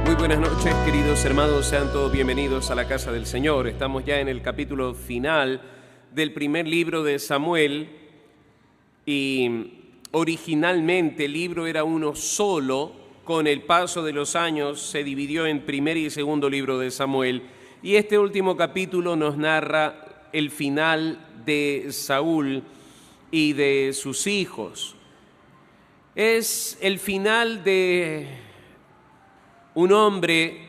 Muy buenas noches, queridos hermanos, sean todos bienvenidos a la casa del Señor. Estamos ya en el capítulo final del primer libro de Samuel y originalmente el libro era uno solo. Con el paso de los años se dividió en primer y segundo libro de Samuel, y este último capítulo nos narra el final de Saúl y de sus hijos. Es el final de un hombre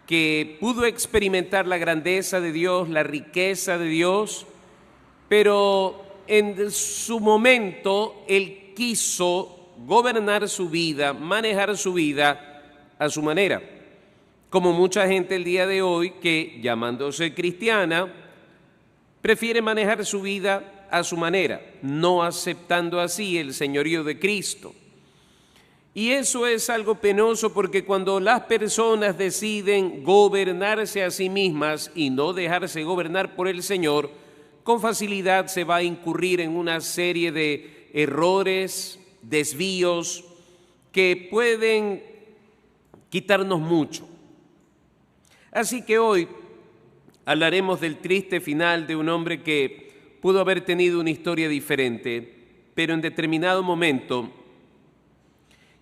que pudo experimentar la grandeza de Dios, la riqueza de Dios, pero en su momento él quiso gobernar su vida, manejar su vida a su manera. Como mucha gente el día de hoy que, llamándose cristiana, prefiere manejar su vida a su manera, no aceptando así el señorío de Cristo. Y eso es algo penoso, porque cuando las personas deciden gobernarse a sí mismas y no dejarse gobernar por el Señor, con facilidad se va a incurrir en una serie de errores, desvíos que pueden quitarnos mucho. Así que hoy hablaremos del triste final de un hombre que pudo haber tenido una historia diferente, pero en determinado momento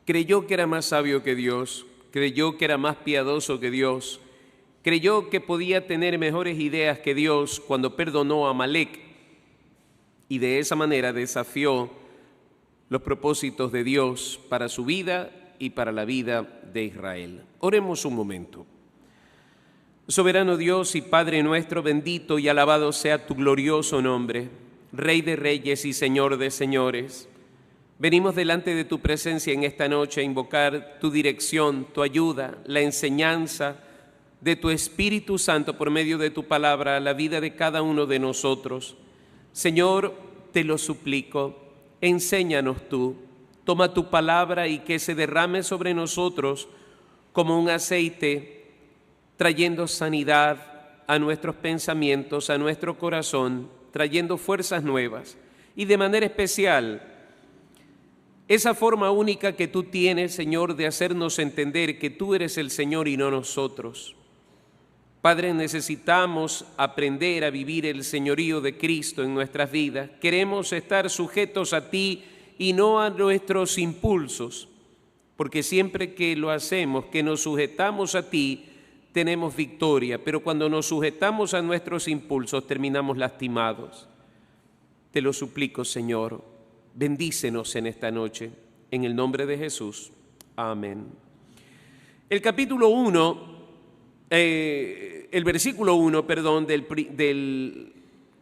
creyó que era más sabio que Dios, creyó que era más piadoso que Dios, creyó que podía tener mejores ideas que Dios cuando perdonó a Amalek, y de esa manera desafió los propósitos de Dios para su vida y para la vida de Israel. Oremos un momento. Soberano Dios y Padre nuestro, bendito y alabado sea tu glorioso nombre, Rey de reyes y Señor de señores. Venimos delante de tu presencia en esta noche a invocar tu dirección, tu ayuda, la enseñanza de tu Espíritu Santo por medio de tu palabra a la vida de cada uno de nosotros. Señor, te lo suplico, enséñanos tú, toma tu palabra y que se derrame sobre nosotros como un aceite, trayendo sanidad a nuestros pensamientos, a nuestro corazón, trayendo fuerzas nuevas y de manera especial esa forma única que tú tienes, Señor, de hacernos entender que tú eres el Señor y no nosotros. Padre, necesitamos aprender a vivir el señorío de Cristo en nuestras vidas. Queremos estar sujetos a ti y no a nuestros impulsos, porque siempre que lo hacemos, que nos sujetamos a ti, tenemos victoria, pero cuando nos sujetamos a nuestros impulsos, terminamos lastimados. Te lo suplico, Señor, bendícenos en esta noche, en el nombre de Jesús. Amén. El capítulo 1, el versículo 1, del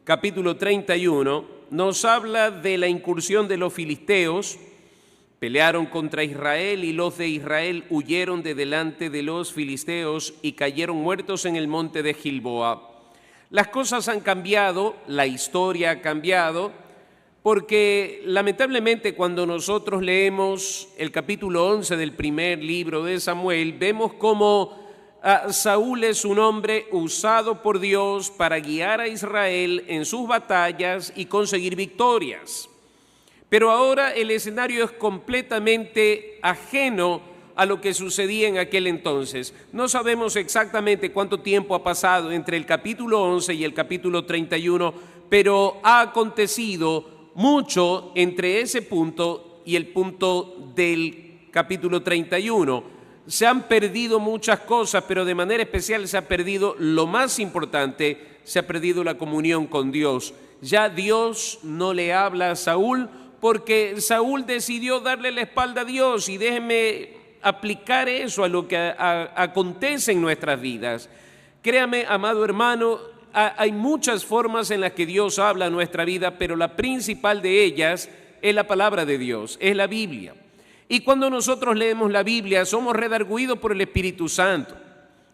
capítulo 31, nos habla de la incursión de los filisteos. Pelearon contra Israel y los de Israel huyeron de delante de los filisteos y cayeron muertos en el monte de Gilboa. Las cosas han cambiado, la historia ha cambiado, porque lamentablemente cuando nosotros leemos el capítulo 11 del primer libro de Samuel, vemos cómo Saúl es un hombre usado por Dios para guiar a Israel en sus batallas y conseguir victorias. Pero ahora el escenario es completamente ajeno a lo que sucedía en aquel entonces. No sabemos exactamente cuánto tiempo ha pasado entre el capítulo 11 y el capítulo 31, pero ha acontecido mucho entre ese punto y el punto del capítulo 31. Se han perdido muchas cosas, pero de manera especial se ha perdido lo más importante, se ha perdido la comunión con Dios. Ya Dios no le habla a Saúl porque Saúl decidió darle la espalda a Dios, y déjenme aplicar eso a lo que acontece en nuestras vidas. Créame, amado hermano, hay muchas formas en las que Dios habla a nuestra vida, pero la principal de ellas es la palabra de Dios, es la Biblia. Y cuando nosotros leemos la Biblia, somos redarguidos por el Espíritu Santo.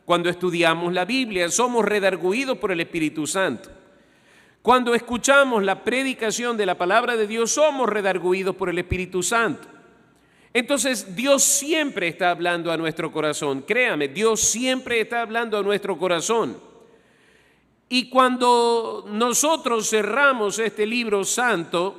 Cuando estudiamos la Biblia, somos redarguidos por el Espíritu Santo. Cuando escuchamos la predicación de la palabra de Dios, somos redarguidos por el Espíritu Santo. Entonces, Dios siempre está hablando a nuestro corazón. Créame, Dios siempre está hablando a nuestro corazón. Y cuando nosotros cerramos este libro santo,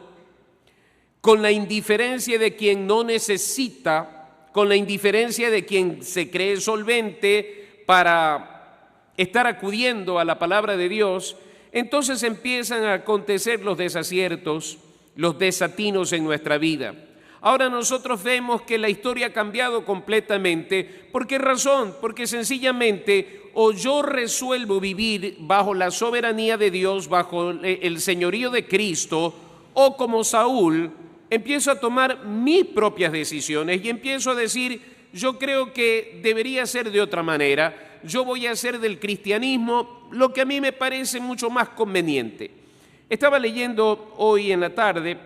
con la indiferencia de quien no necesita, con la indiferencia de quien se cree solvente para estar acudiendo a la palabra de Dios, entonces empiezan a acontecer los desaciertos, los desatinos en nuestra vida. Ahora nosotros vemos que la historia ha cambiado completamente. ¿Por qué razón? Porque sencillamente o yo resuelvo vivir bajo la soberanía de Dios, bajo el señorío de Cristo, o como Saúl, empiezo a tomar mis propias decisiones y empiezo a decir, yo creo que debería ser de otra manera, yo voy a hacer del cristianismo lo que a mí me parece mucho más conveniente. Estaba leyendo hoy en la tarde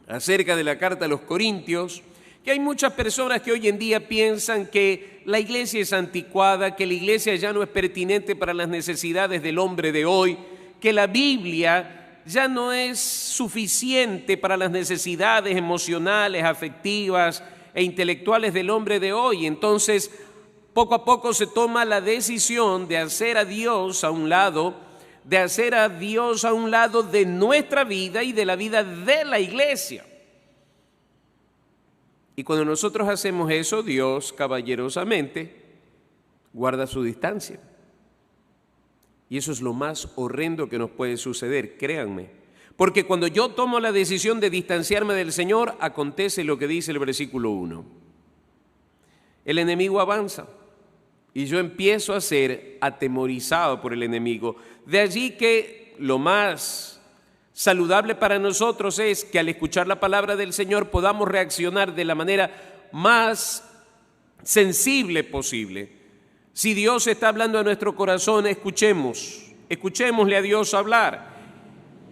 acerca de la carta a los Corintios, que hay muchas personas que hoy en día piensan que la iglesia es anticuada, que la iglesia ya no es pertinente para las necesidades del hombre de hoy, que la Biblia ya no es suficiente para las necesidades emocionales, afectivas e intelectuales del hombre de hoy. Entonces, poco a poco se toma la decisión de hacer a Dios a un lado, de nuestra vida y de la vida de la iglesia. Y cuando nosotros hacemos eso, Dios caballerosamente guarda su distancia. Y eso es lo más horrendo que nos puede suceder, créanme. Porque cuando yo tomo la decisión de distanciarme del Señor, acontece lo que dice el versículo 1. El enemigo avanza y yo empiezo a ser atemorizado por el enemigo. De allí que lo más saludable para nosotros es que al escuchar la palabra del Señor podamos reaccionar de la manera más sensible posible. Si Dios está hablando a nuestro corazón, escuchémosle a Dios hablar.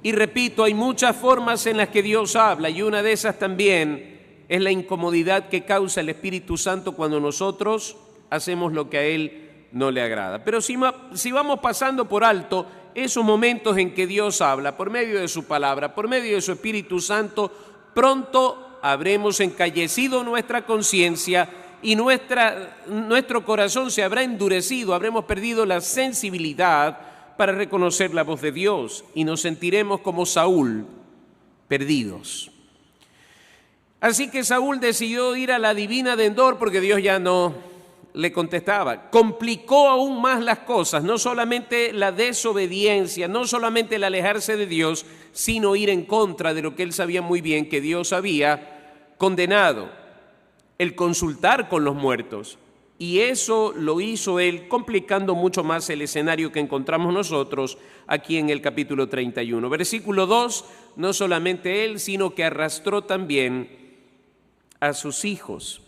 Y repito, hay muchas formas en las que Dios habla y una de esas también es la incomodidad que causa el Espíritu Santo cuando nosotros hacemos lo que a Él no le agrada. Pero si vamos pasando por alto esos momentos en que Dios habla por medio de su palabra, por medio de su Espíritu Santo, pronto habremos encallecido nuestra conciencia y nuestro corazón se habrá endurecido, habremos perdido la sensibilidad para reconocer la voz de Dios y nos sentiremos como Saúl, perdidos. Así que Saúl decidió ir a la divina de Endor porque Dios ya no le contestaba. Complicó aún más las cosas, no solamente la desobediencia, no solamente el alejarse de Dios, sino ir en contra de lo que él sabía muy bien que Dios había condenado, el consultar con los muertos. Y eso lo hizo él, complicando mucho más el escenario que encontramos nosotros aquí en el capítulo 31. Versículo 2, no solamente él, sino que arrastró también a sus hijos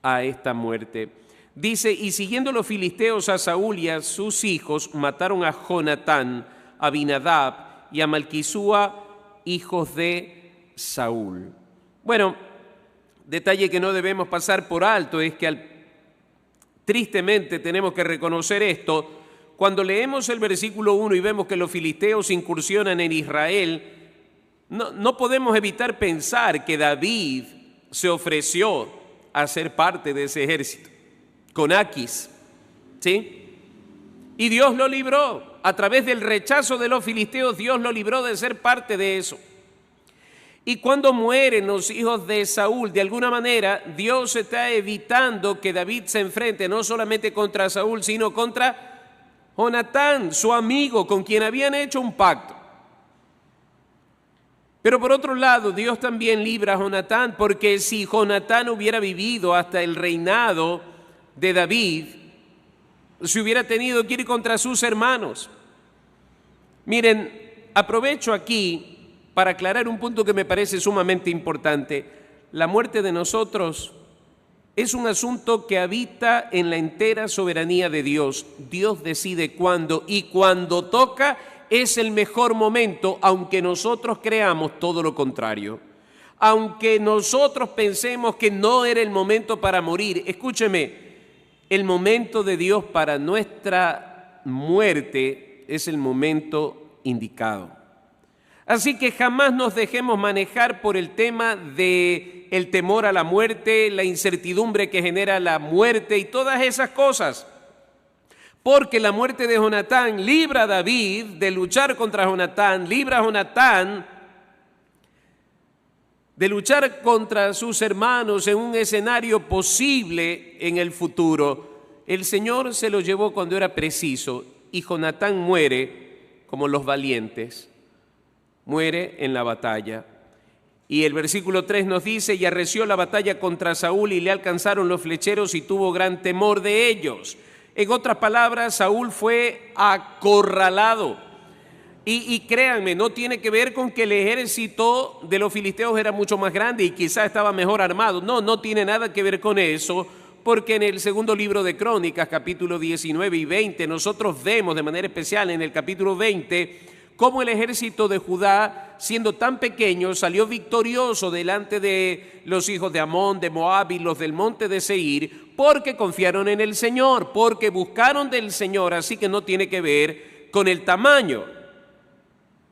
a esta muerte. Dice, y siguiendo los filisteos a Saúl y a sus hijos, mataron a Jonatán, a Abinadab y a Malquisúa, hijos de Saúl. Bueno, detalle que no debemos pasar por alto es que tristemente tenemos que reconocer esto. Cuando leemos el versículo 1 y vemos que los filisteos incursionan en Israel, no podemos evitar pensar que David se ofreció a ser parte de ese ejército con Aquis, ¿sí? Y Dios lo libró. A través del rechazo de los filisteos, Dios lo libró de ser parte de eso. Y cuando mueren los hijos de Saúl, de alguna manera, Dios está evitando que David se enfrente no solamente contra Saúl, sino contra Jonatán, su amigo, con quien habían hecho un pacto. Pero por otro lado, Dios también libra a Jonatán, porque si Jonatán hubiera vivido hasta el reinado de David, se hubiera tenido que ir contra sus hermanos. Miren, aprovecho aquí para aclarar un punto que me parece sumamente importante. La muerte de nosotros es un asunto que habita en la entera soberanía de Dios. Dios decide cuándo, y cuando toca es el mejor momento, aunque nosotros creamos todo lo contrario. Aunque nosotros pensemos que no era el momento para morir. Escúcheme, el momento de Dios para nuestra muerte es el momento indicado. Así que jamás nos dejemos manejar por el tema del temor a la muerte, la incertidumbre que genera la muerte y todas esas cosas. Porque la muerte de Jonatán libra a David de luchar contra Jonatán, libra a Jonatán de luchar contra sus hermanos en un escenario posible en el futuro, el Señor se lo llevó cuando era preciso y Jonatán muere como los valientes, muere en la batalla. Y el versículo 3 nos dice, y arreció la batalla contra Saúl y le alcanzaron los flecheros y tuvo gran temor de ellos. En otras palabras, Saúl fue acorralado. Y créanme, no tiene que ver con que el ejército de los filisteos era mucho más grande y quizás estaba mejor armado. No tiene nada que ver con eso, porque en el segundo libro de Crónicas, capítulo 19 y 20, nosotros vemos de manera especial en el capítulo 20 cómo el ejército de Judá, siendo tan pequeño, salió victorioso delante de los hijos de Amón, de Moab y los del monte de Seir, porque confiaron en el Señor, porque buscaron del Señor. Así que no tiene que ver con el tamaño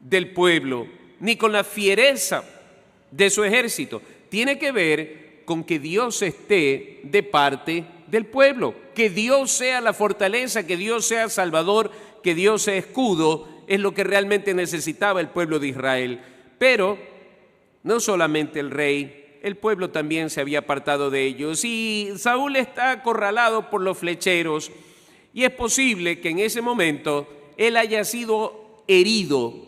del pueblo, ni con la fiereza de su ejército. Tiene que ver con que Dios esté de parte del pueblo, que Dios sea la fortaleza, que Dios sea salvador, que Dios sea escudo, es lo que realmente necesitaba el pueblo de Israel. Pero no solamente el rey, el pueblo también se había apartado de ellos. Y Saúl está acorralado por los flecheros, y es posible que en ese momento él haya sido herido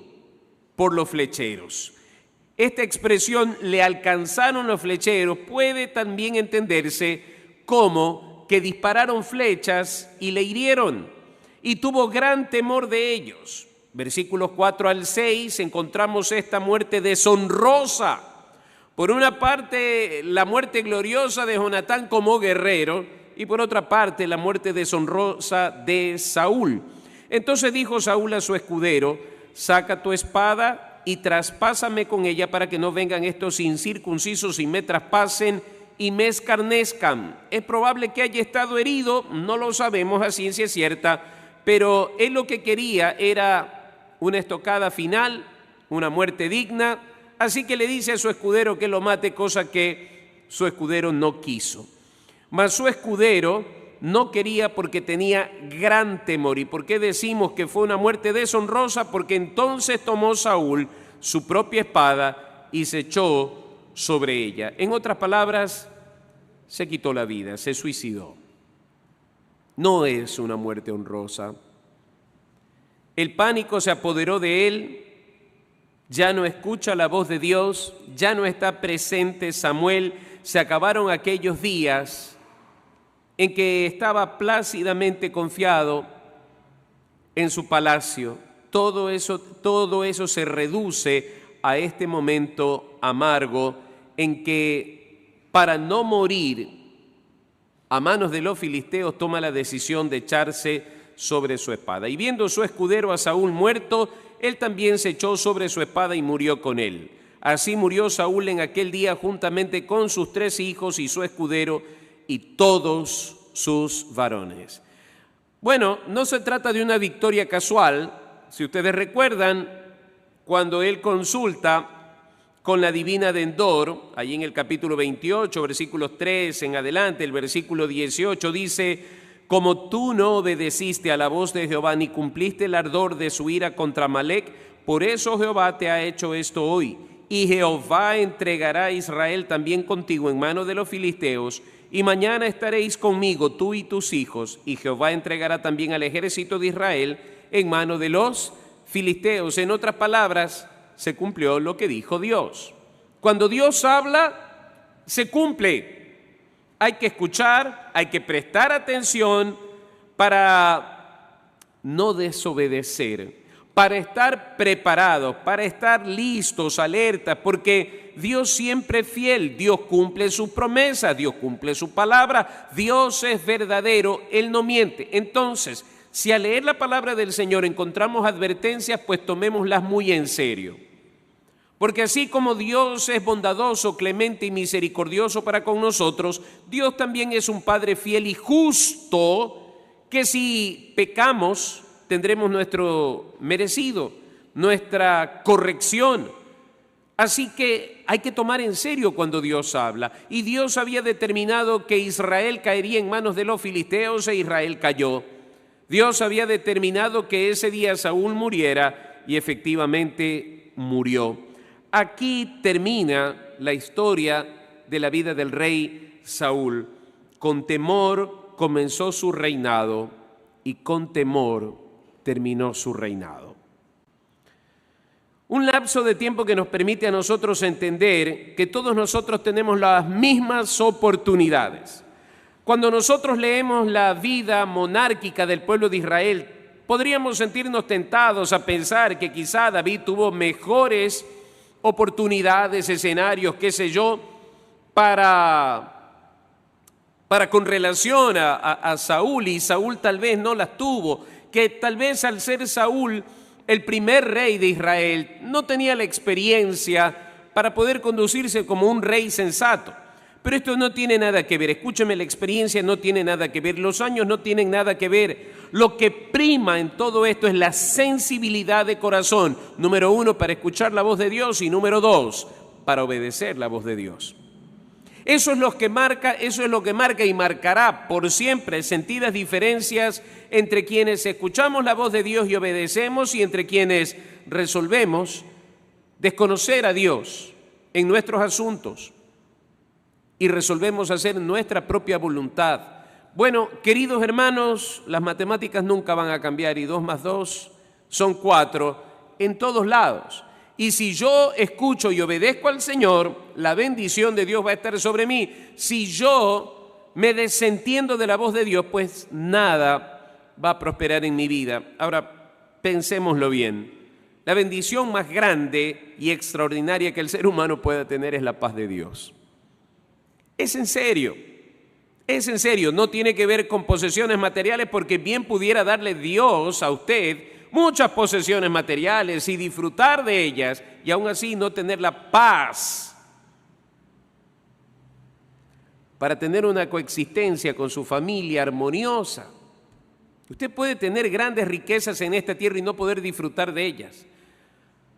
por los flecheros. Esta expresión, le alcanzaron los flecheros, puede también entenderse como que dispararon flechas y le hirieron, y tuvo gran temor de ellos. Versículos 4 al 6 encontramos esta muerte deshonrosa. Por una parte, la muerte gloriosa de Jonatán como guerrero, y por otra parte, la muerte deshonrosa de Saúl. Entonces dijo Saúl a su escudero: saca tu espada y traspásame con ella para que no vengan estos incircuncisos y me traspasen y me escarnezcan. Es probable que haya estado herido, no lo sabemos a ciencia cierta, pero él lo que quería era una estocada final, una muerte digna, así que le dice a su escudero que lo mate, cosa que su escudero no quiso. Mas su escudero no quería porque tenía gran temor. ¿Y por qué decimos que fue una muerte deshonrosa? Porque entonces tomó Saúl su propia espada y se echó sobre ella. En otras palabras, se quitó la vida, se suicidó. No es una muerte honrosa. El pánico se apoderó de él, ya no escucha la voz de Dios, ya no está presente Samuel. Se acabaron aquellos días en que estaba plácidamente confiado en su palacio. Todo eso se reduce a este momento amargo en que, para no morir a manos de los filisteos, toma la decisión de echarse sobre su espada. Y viendo su escudero a Saúl muerto, él también se echó sobre su espada y murió con él. Así murió Saúl en aquel día juntamente con sus 3 hijos y su escudero y todos sus varones. Bueno, no se trata de una victoria casual. Si ustedes recuerdan, cuando él consulta con la divina de Endor, allí en el capítulo 28, versículos 3 en adelante, el versículo 18 dice: como tú no obedeciste a la voz de Jehová, ni cumpliste el ardor de su ira contra Amalec, por eso Jehová te ha hecho esto hoy. Y Jehová entregará a Israel también contigo en mano de los filisteos, y mañana estaréis conmigo, tú y tus hijos, y Jehová entregará también al ejército de Israel en mano de los filisteos. En otras palabras, se cumplió lo que dijo Dios. Cuando Dios habla, se cumple. Hay que escuchar, hay que prestar atención para no desobedecer, para estar preparados, para estar listos, alertas, porque Dios siempre es fiel, Dios cumple sus promesas, Dios cumple su palabra, Dios es verdadero, Él no miente. Entonces, si al leer la palabra del Señor encontramos advertencias, pues tomémoslas muy en serio. Porque así como Dios es bondadoso, clemente y misericordioso para con nosotros, Dios también es un Padre fiel y justo, que si pecamos tendremos nuestro merecido, nuestra corrección. Así que hay que tomar en serio cuando Dios habla. Y Dios había determinado que Israel caería en manos de los filisteos e Israel cayó. Dios había determinado que ese día Saúl muriera y efectivamente murió. Aquí termina la historia de la vida del rey Saúl. Con temor comenzó su reinado y con temor terminó su reinado. Un lapso de tiempo que nos permite a nosotros entender que todos nosotros tenemos las mismas oportunidades. Cuando nosotros leemos la vida monárquica del pueblo de Israel, podríamos sentirnos tentados a pensar que quizá David tuvo mejores oportunidades, escenarios, qué sé yo, para con relación a Saúl, y Saúl tal vez no las tuvo, que tal vez al ser Saúl el primer rey de Israel no tenía la experiencia para poder conducirse como un rey sensato. Pero esto no tiene nada que ver, escúcheme, la experiencia no tiene nada que ver, los años no tienen nada que ver. Lo que prima en todo esto es la sensibilidad de corazón, número uno, para escuchar la voz de Dios, y número dos, para obedecer la voz de Dios. Eso es lo que marca y marcará por siempre sentidas diferencias entre quienes escuchamos la voz de Dios y obedecemos, y entre quienes resolvemos desconocer a Dios en nuestros asuntos y resolvemos hacer nuestra propia voluntad. Bueno, queridos hermanos, las matemáticas nunca van a cambiar, y 2 más 2 son 4 en todos lados. Y si yo escucho y obedezco al Señor, la bendición de Dios va a estar sobre mí. Si yo me desentiendo de la voz de Dios, pues nada va a prosperar en mi vida. Ahora, pensémoslo bien. La bendición más grande y extraordinaria que el ser humano pueda tener es la paz de Dios. Es en serio, no tiene que ver con posesiones materiales, porque bien pudiera darle Dios a usted muchas posesiones materiales y disfrutar de ellas y aún así no tener la paz para tener una coexistencia con su familia armoniosa. Usted puede tener grandes riquezas en esta tierra y no poder disfrutar de ellas.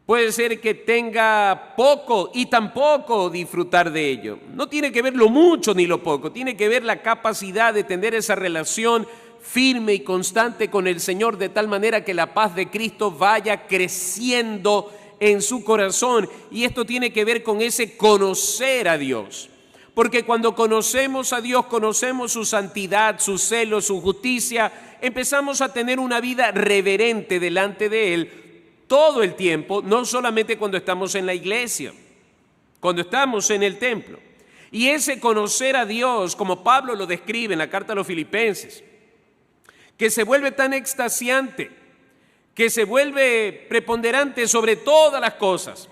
Puede ser que tenga poco y tampoco disfrutar de ello. No tiene que ver lo mucho ni lo poco, tiene que ver la capacidad de tener esa relación firme y constante con el Señor, de tal manera que la paz de Cristo vaya creciendo en su corazón. Y esto tiene que ver con ese conocer a Dios. Porque cuando conocemos a Dios, conocemos su santidad, su celo, su justicia, empezamos a tener una vida reverente delante de Él todo el tiempo, no solamente cuando estamos en la iglesia, cuando estamos en el templo. Y ese conocer a Dios, como Pablo lo describe en la carta a los Filipenses, que se vuelve tan extasiante, que se vuelve preponderante sobre todas las cosas.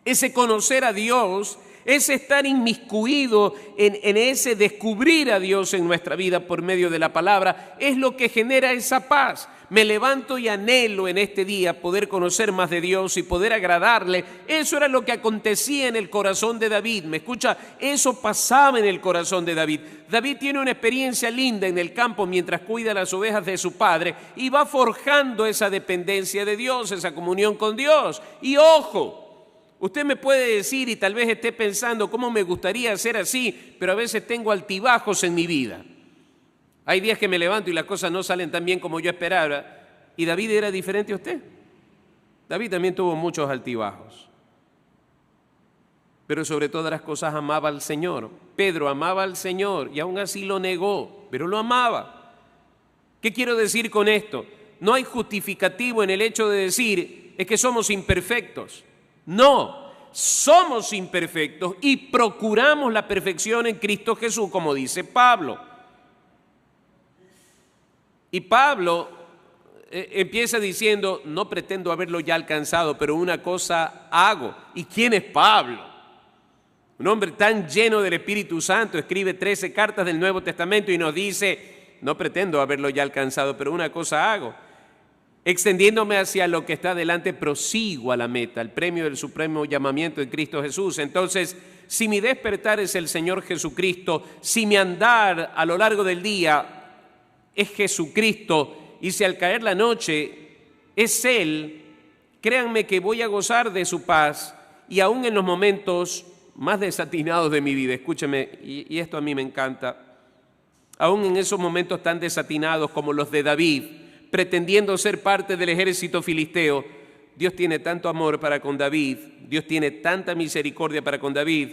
Ese conocer a Dios, ese estar inmiscuido en ese descubrir a Dios en nuestra vida por medio de la palabra, es lo que genera esa paz. Me levanto y anhelo en este día poder conocer más de Dios y poder agradarle. Eso era lo que acontecía en el corazón de David. ¿Me escucha? Eso pasaba en el corazón de David. David tiene una experiencia linda en el campo mientras cuida las ovejas de su padre y va forjando esa dependencia de Dios, esa comunión con Dios. Y ojo, usted me puede decir, y tal vez esté pensando, ¿cómo me gustaría ser así? Pero a veces tengo altibajos en mi vida. Hay días que me levanto y las cosas no salen tan bien como yo esperaba. ¿Y David era diferente a usted? David también tuvo muchos altibajos. Pero sobre todas las cosas amaba al Señor. Pedro amaba al Señor y aún así lo negó, pero lo amaba. ¿Qué quiero decir con esto? No hay justificativo en el hecho de decir, es que somos imperfectos. No, somos imperfectos y procuramos la perfección en Cristo Jesús, como dice Pablo. Y Pablo empieza diciendo, no pretendo haberlo ya alcanzado, pero una cosa hago. ¿Y quién es Pablo? Un hombre tan lleno del Espíritu Santo, escribe 13 cartas del Nuevo Testamento y nos dice, no pretendo haberlo ya alcanzado, pero una cosa hago. Extendiéndome hacia lo que está delante, prosigo a la meta, el premio del supremo llamamiento de Cristo Jesús. Entonces, si mi despertar es el Señor Jesucristo, si mi andar a lo largo del día es Jesucristo, y si al caer la noche es Él, créanme que voy a gozar de su paz, y aún en los momentos más desatinados de mi vida, escúcheme, y esto a mí me encanta, aún en esos momentos tan desatinados como los de David, pretendiendo ser parte del ejército filisteo, Dios tiene tanto amor para con David, Dios tiene tanta misericordia para con David,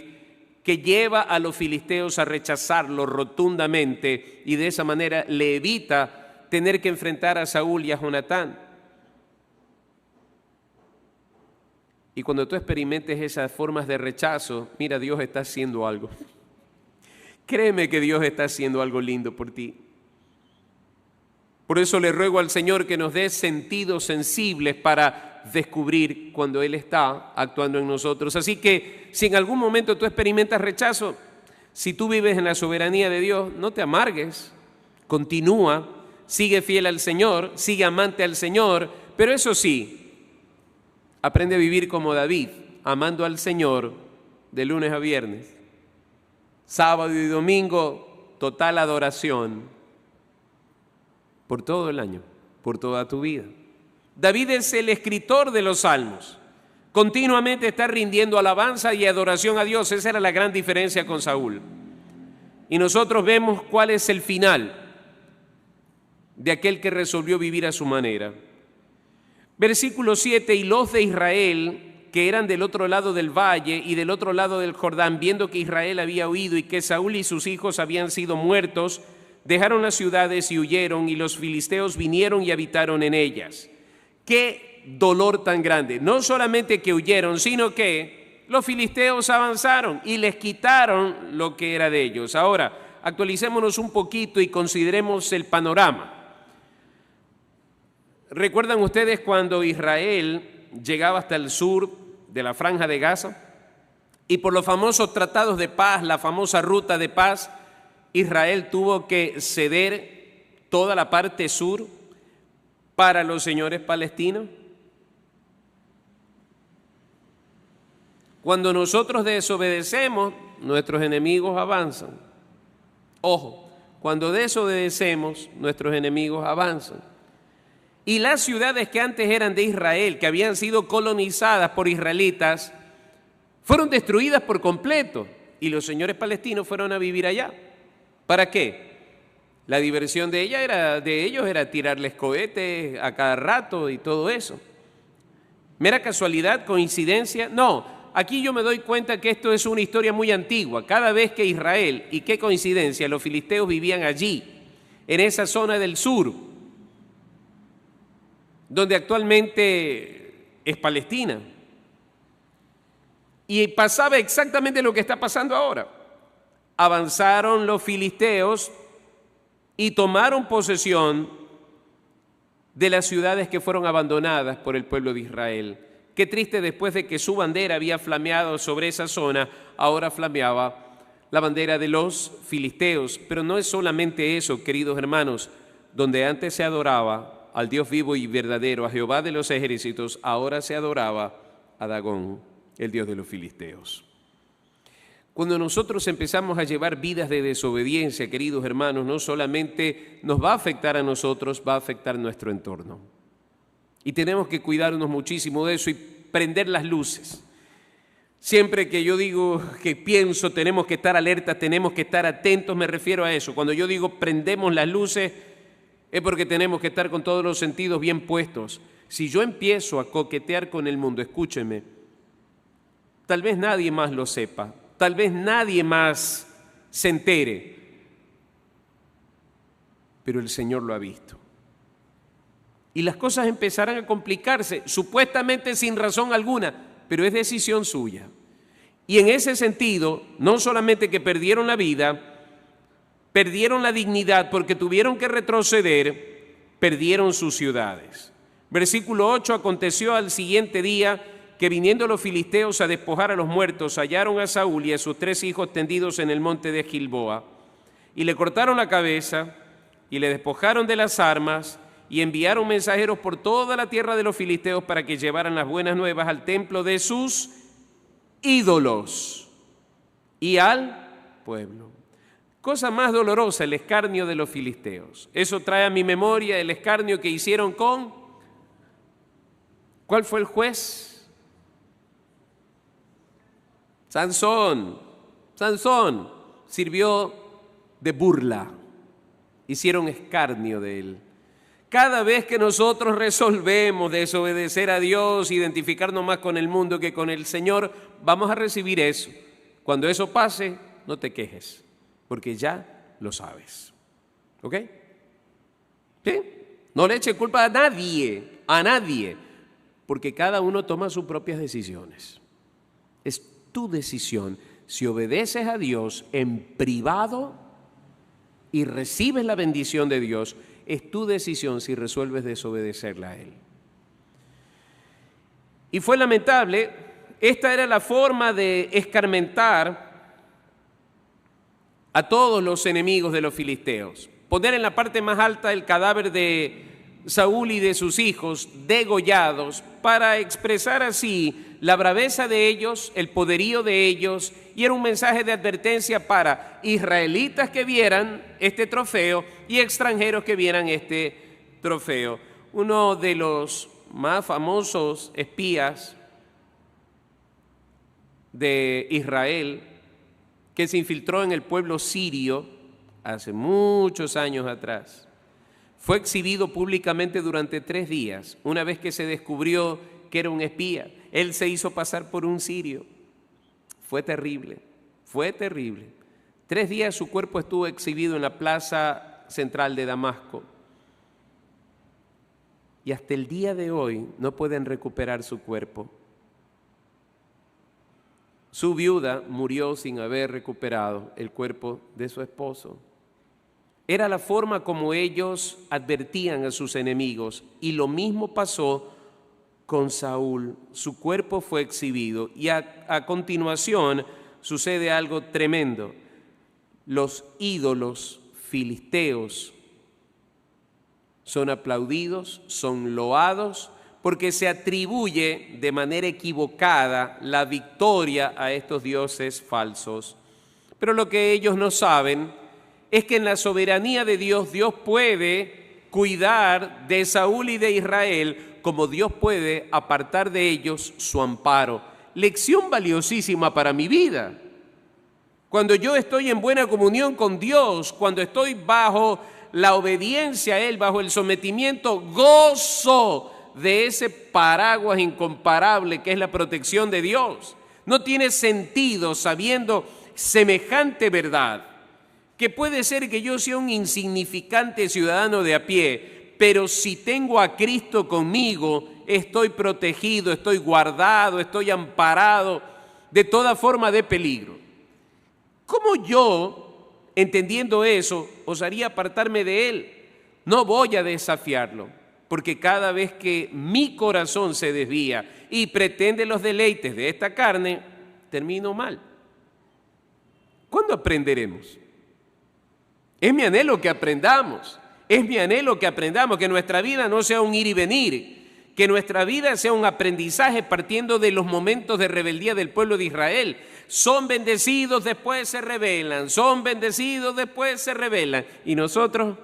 que lleva a los filisteos a rechazarlo rotundamente y de esa manera le evita tener que enfrentar a Saúl y a Jonatán. Y cuando tú experimentes esas formas de rechazo, mira, Dios está haciendo algo. Créeme que Dios está haciendo algo lindo por ti. Por eso le ruego al Señor que nos dé sentidos sensibles para descubrir cuando Él está actuando en nosotros. Así que si en algún momento tú experimentas rechazo, si tú vives en la soberanía de Dios, no te amargues, continúa, sigue fiel al Señor, sigue amante al Señor, pero eso sí, aprende a vivir como David, amando al Señor de lunes a viernes, sábado y domingo, total adoración por todo el año, por toda tu vida. David es el escritor de los salmos. Continuamente está rindiendo alabanza y adoración a Dios. Esa era la gran diferencia con Saúl. Y nosotros vemos cuál es el final de aquel que resolvió vivir a su manera. Versículo 7, y los de Israel, que eran del otro lado del valle y del otro lado del Jordán, viendo que Israel había huido y que Saúl y sus hijos habían sido muertos, dejaron las ciudades y huyeron, y los filisteos vinieron y habitaron en ellas. ¡Qué dolor tan grande! No solamente que huyeron, sino que los filisteos avanzaron y les quitaron lo que era de ellos. Ahora, actualicémonos un poquito y consideremos el panorama. ¿Recuerdan ustedes cuando Israel llegaba hasta el sur de la Franja de Gaza? Y por los famosos tratados de paz, la famosa ruta de paz, Israel tuvo que ceder toda la parte sur para los señores palestinos. Cuando nosotros desobedecemos, nuestros enemigos avanzan. Ojo, cuando desobedecemos, nuestros enemigos avanzan. Y las ciudades que antes eran de Israel, que habían sido colonizadas por israelitas, fueron destruidas por completo. Y los señores palestinos fueron a vivir allá. ¿Para qué? La diversión de ellos era tirarles cohetes a cada rato y todo eso. ¿Mera casualidad, coincidencia? No, aquí yo me doy cuenta que esto es una historia muy antigua. Cada vez que Israel, y qué coincidencia, los filisteos vivían allí, en esa zona del sur, donde actualmente es Palestina. Y pasaba exactamente lo que está pasando ahora. Avanzaron los filisteos y tomaron posesión de las ciudades que fueron abandonadas por el pueblo de Israel. Qué triste, después de que su bandera había flameado sobre esa zona, ahora flameaba la bandera de los filisteos. Pero no es solamente eso, queridos hermanos. Donde antes se adoraba al Dios vivo y verdadero, a Jehová de los ejércitos, ahora se adoraba a Dagón, el Dios de los filisteos. Cuando nosotros empezamos a llevar vidas de desobediencia, queridos hermanos, no solamente nos va a afectar a nosotros, va a afectar nuestro entorno. Y tenemos que cuidarnos muchísimo de eso y prender las luces. Siempre que yo digo, que pienso, tenemos que estar alertas, tenemos que estar atentos, me refiero a eso. Cuando yo digo prendemos las luces, es porque tenemos que estar con todos los sentidos bien puestos. Si yo empiezo a coquetear con el mundo, escúchenme, tal vez nadie más lo sepa. Tal vez nadie más se entere, pero el Señor lo ha visto. Y las cosas empezarán a complicarse, supuestamente sin razón alguna, pero es decisión suya. Y en ese sentido, no solamente que perdieron la vida, perdieron la dignidad porque tuvieron que retroceder, perdieron sus ciudades. Versículo 8, aconteció al siguiente día que viniendo los filisteos a despojar a los muertos, hallaron a Saúl y a sus 3 hijos tendidos en el monte de Gilboa, y le cortaron la cabeza, y le despojaron de las armas, y enviaron mensajeros por toda la tierra de los filisteos para que llevaran las buenas nuevas al templo de sus ídolos y al pueblo. Cosa más dolorosa, el escarnio de los filisteos. Eso trae a mi memoria el escarnio que hicieron con... ¿Cuál fue el juez? Sansón sirvió de burla, hicieron escarnio de él. Cada vez que nosotros resolvemos desobedecer a Dios, identificarnos más con el mundo que con el Señor, vamos a recibir eso. Cuando eso pase, no te quejes, porque ya lo sabes. ¿Ok? ¿Sí? No le eche culpa a nadie, porque cada uno toma sus propias decisiones. Es tu decisión. Si obedeces a Dios en privado y recibes la bendición de Dios, es tu decisión si resuelves desobedecerle a Él. Y fue lamentable, esta era la forma de escarmentar a todos los enemigos de los filisteos. Poner en la parte más alta el cadáver de Saúl y de sus hijos degollados para expresar así la braveza de ellos, el poderío de ellos, y era un mensaje de advertencia para israelitas que vieran este trofeo y extranjeros que vieran este trofeo. Uno de los más famosos espías de Israel que se infiltró en el pueblo sirio hace muchos años atrás, fue exhibido públicamente durante 3 días. Una vez que se descubrió que era un espía, él se hizo pasar por un sirio. Fue terrible, fue terrible. 3 días su cuerpo estuvo exhibido en la plaza central de Damasco. Y hasta el día de hoy no pueden recuperar su cuerpo. Su viuda murió sin haber recuperado el cuerpo de su esposo. Era la forma como ellos advertían a sus enemigos, y lo mismo pasó con Saúl. Su cuerpo fue exhibido y a continuación sucede algo tremendo. Los ídolos filisteos son aplaudidos, son loados, porque se atribuye de manera equivocada la victoria a estos dioses falsos. Pero lo que ellos no saben es que en la soberanía de Dios, Dios puede cuidar de Saúl y de Israel, como Dios puede apartar de ellos su amparo. Lección valiosísima para mi vida. Cuando yo estoy en buena comunión con Dios, cuando estoy bajo la obediencia a Él, bajo el sometimiento, gozo de ese paraguas incomparable que es la protección de Dios. No tiene sentido, sabiendo semejante verdad, que puede ser que yo sea un insignificante ciudadano de a pie, pero si tengo a Cristo conmigo, estoy protegido, estoy guardado, estoy amparado de toda forma de peligro. ¿Cómo yo, entendiendo eso, osaría apartarme de Él? No voy a desafiarlo, porque cada vez que mi corazón se desvía y pretende los deleites de esta carne, termino mal. ¿Cuándo aprenderemos? Es mi anhelo que aprendamos, que nuestra vida no sea un ir y venir, que nuestra vida sea un aprendizaje partiendo de los momentos de rebeldía del pueblo de Israel. Son bendecidos, después se rebelan, son bendecidos, después se rebelan. ¿Y nosotros?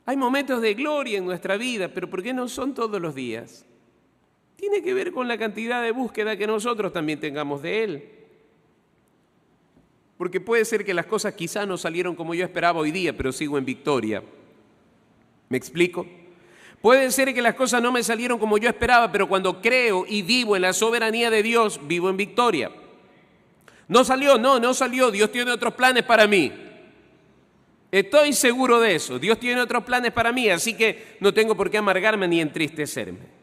Hay momentos de gloria en nuestra vida, pero ¿por qué no son todos los días? Tiene que ver con la cantidad de búsqueda que nosotros también tengamos de Él. Porque puede ser que las cosas quizá no salieron como yo esperaba hoy día, pero sigo en victoria. ¿Me explico? Puede ser que las cosas no me salieron como yo esperaba, pero cuando creo y vivo en la soberanía de Dios, vivo en victoria. No salió, Dios tiene otros planes para mí. Estoy seguro de eso, Dios tiene otros planes para mí, así que no tengo por qué amargarme ni entristecerme.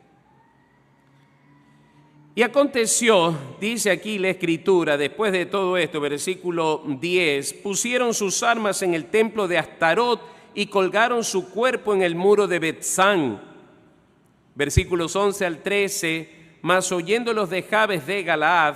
Y aconteció, dice aquí la Escritura, después de todo esto, versículo 10, pusieron sus armas en el templo de Astarot y colgaron su cuerpo en el muro de Betzán. Versículos 11 al 13, mas oyendo los de Jabes de Galaad,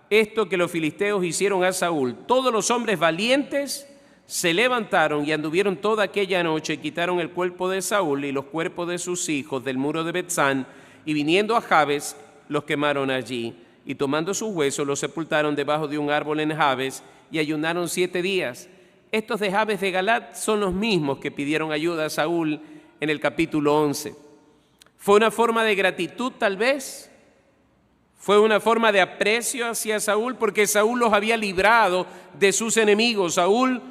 esto que los filisteos hicieron a Saúl, todos los hombres valientes se levantaron y anduvieron toda aquella noche y quitaron el cuerpo de Saúl y los cuerpos de sus hijos del muro de Betzán, y viniendo a Jabes, los quemaron allí, y tomando sus huesos los sepultaron debajo de un árbol en Jabes, y ayunaron 7 días. Estos de Jabes de Galaad son los mismos que pidieron ayuda a Saúl en el capítulo 11. ¿Fue una forma de gratitud tal vez? ¿Fue una forma de aprecio hacia Saúl? Porque Saúl los había librado de sus enemigos. Saúl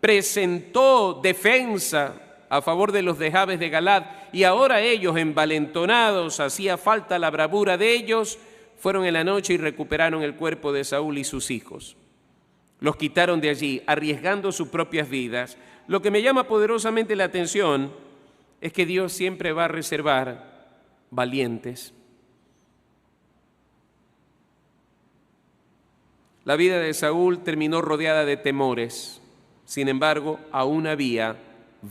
presentó defensa a favor de los de Jabes de Galaad, y ahora ellos, envalentonados, hacía falta la bravura de ellos, fueron en la noche y recuperaron el cuerpo de Saúl y sus hijos. Los quitaron de allí, arriesgando sus propias vidas. Lo que me llama poderosamente la atención es que Dios siempre va a reservar valientes. La vida de Saúl terminó rodeada de temores. Sin embargo, aún había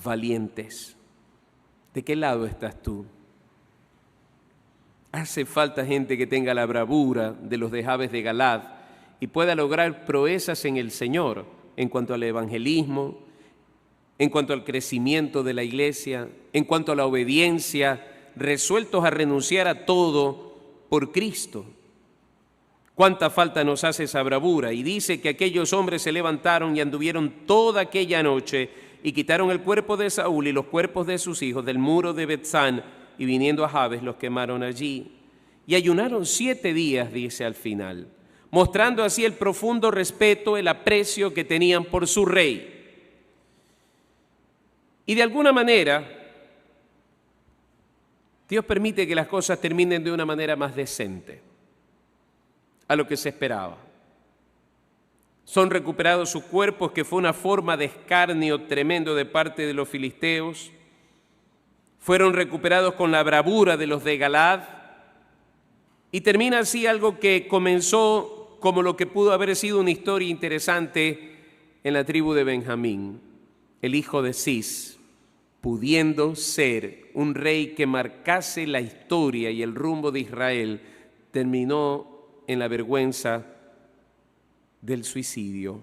valientes. ¿De qué lado estás tú? Hace falta gente que tenga la bravura de los de Jabes de Galaad y pueda lograr proezas en el Señor en cuanto al evangelismo, en cuanto al crecimiento de la iglesia, en cuanto a la obediencia, resueltos a renunciar a todo por Cristo. Cuánta falta nos hace esa bravura. Y dice que aquellos hombres se levantaron y anduvieron toda aquella noche y quitaron el cuerpo de Saúl y los cuerpos de sus hijos del muro de Betzán, y viniendo a Jabes los quemaron allí. Y ayunaron 7 días, dice al final, mostrando así el profundo respeto, el aprecio que tenían por su rey. Y de alguna manera, Dios permite que las cosas terminen de una manera más decente a lo que se esperaba. Son recuperados sus cuerpos, que fue una forma de escarnio tremendo de parte de los filisteos. Fueron recuperados con la bravura de los de Galaad. Y termina así algo que comenzó como lo que pudo haber sido una historia interesante en la tribu de Benjamín. El hijo de Cis, pudiendo ser un rey que marcase la historia y el rumbo de Israel, terminó en la vergüenza del suicidio,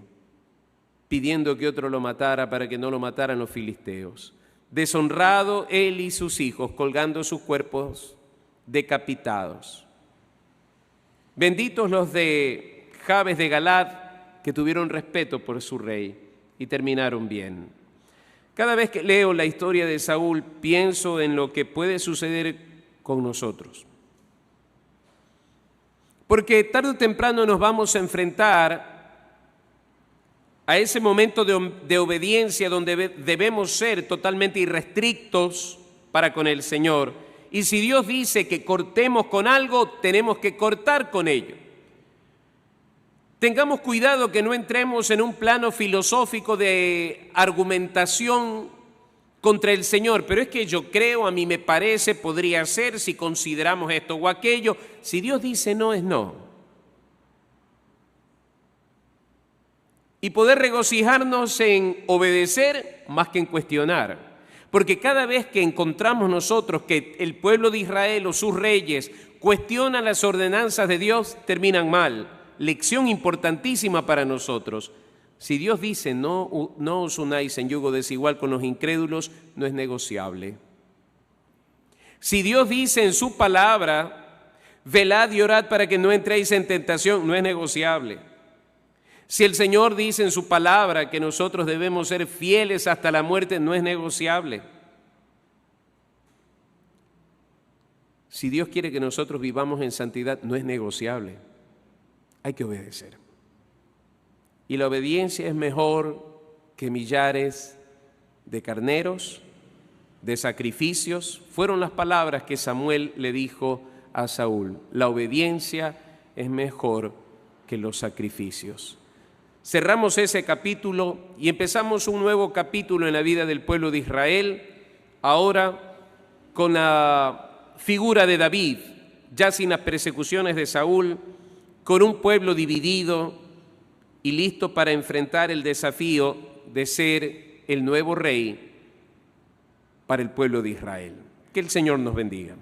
pidiendo que otro lo matara para que no lo mataran los filisteos. Deshonrado él y sus hijos, colgando sus cuerpos decapitados. Benditos los de Jabes de Galaad, que tuvieron respeto por su rey y terminaron bien. Cada vez que leo la historia de Saúl, pienso en lo que puede suceder con nosotros. Porque tarde o temprano nos vamos a enfrentar a ese momento de obediencia donde debemos ser totalmente irrestrictos para con el Señor. Y si Dios dice que cortemos con algo, tenemos que cortar con ello. Tengamos cuidado que no entremos en un plano filosófico de argumentación contra el Señor, pero es que yo creo, a mí me parece, podría ser, si consideramos esto o aquello. Si Dios dice no, es no. Y poder regocijarnos en obedecer más que en cuestionar. Porque cada vez que encontramos nosotros que el pueblo de Israel o sus reyes cuestionan las ordenanzas de Dios, terminan mal. Lección importantísima para nosotros. Si Dios dice no os unáis en yugo desigual con los incrédulos, no es negociable. Si Dios dice en su palabra, velad y orad para que no entréis en tentación, no es negociable. Si el Señor dice en su palabra que nosotros debemos ser fieles hasta la muerte, no es negociable. Si Dios quiere que nosotros vivamos en santidad, no es negociable. Hay que obedecer. Y la obediencia es mejor que millares de carneros, de sacrificios. Fueron las palabras que Samuel le dijo a Saúl. La obediencia es mejor que los sacrificios. Cerramos ese capítulo y empezamos un nuevo capítulo en la vida del pueblo de Israel, ahora con la figura de David, ya sin las persecuciones de Saúl, con un pueblo dividido y listo para enfrentar el desafío de ser el nuevo rey para el pueblo de Israel. Que el Señor nos bendiga.